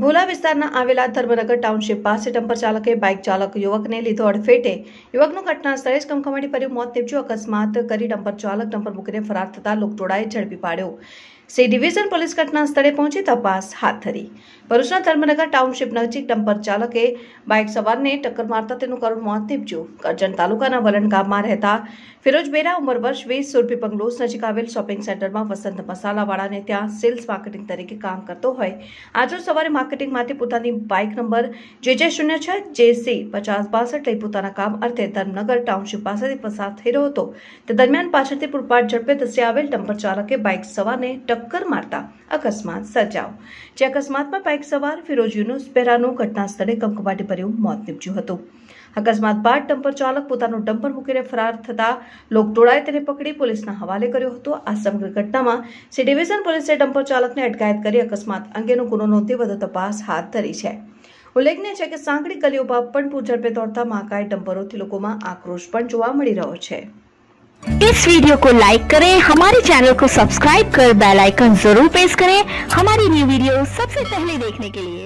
ભોલા વિસ્તારના આવેલા ધર્મનગર ટાઉનશીપ પાસે ડમ્પર ચાલકે બાઇક ચાલક યુવકને લીધો અડફેટે યુવકનું ઘટના સ્થળે જ કમકમાટી ભર્યું મોત નીપજ્યું। અકસ્માત કરી ડમ્પર ચાલક ડમ્પર મૂકીને ફરાર થતા લોકટોળાએ ઝડપી પાડ્યો। સી ડિવિઝન પોલીસ ઘટના સ્થળે પહોંચી તપાસ હાથ ધરી। ભરૂચના ધર્મનગર ટાઉનશીપ નજીક ડમ્પર ચાલકે બાઇક સવારને ટક્કર મારતા તેનું કરુણ મોત નીપજ્યું। કરજણ તાલુકાના વલણ ગામમાં રહેતા ફિરોજ બેરા ઉંમર વર્ષ 20 સુરભી બંગલોઝ નજીક આવેલ શોપિંગ સેન્ટરમાં વસંત મસાલાવાળાને ત્યાં સેલ્સ માર્કેટિંગ તરીકે કામ કરતો હોય આજરોજ સવારે માર્કેટિંગ માટે પોતાની બાઇક નંબર JJ06 JC 5062 લઈ પોતાના કામ અર્થે ધર્મનગર ટાઉનશીપ પાસેથી પસાર થઈ રહ્યો હતો। તે દરમિયાન પાછળથી પૂરપાટ ઝડપે ધસી આવેલ ડમ્પર ચાલકે બાઇક સવારને ટક્કર મારતા અકસ્માત સર્જાયો। જે અકસ્માતમાં બાઇક સવાર ફિરોજ યુનુસ બેરાનું ઘટના સ્થળે કમકમાટી ભર્યું મોત નીપજ્યું હતું। અકસ્માત બાદ ડમ્પર ચાલક પોતાનું ડમ્પર મૂકીને ફરાર થતા લોકટોળાએ તેને પકડી પોલીસના હવાલે કર્યો હતો। આ સમગ્ર ઘટનામાં સી ડિવિઝન પોલીસે ડમ્પર ચાલકને અટકાયત કરી અકસ્માત અંગેનો ગુનો નોંધી વધુ તપાસ હાથ ધરી છે। ઉલ્લેખનીય છે કે સાંકડી ગલીઓમાં પણ પૂરઝડપે દોડતા महाकाय डंपरों लोगों में आक्रोश पण जोवा मળી રહ્યો છે। इस वीडियो को लाइक करें, हमारे चैनल को सब्सक्राइब कर बेल आइकन जरूर प्रेस करें हमारी न्यू वीडियो सबसे पहले देखने के लिए।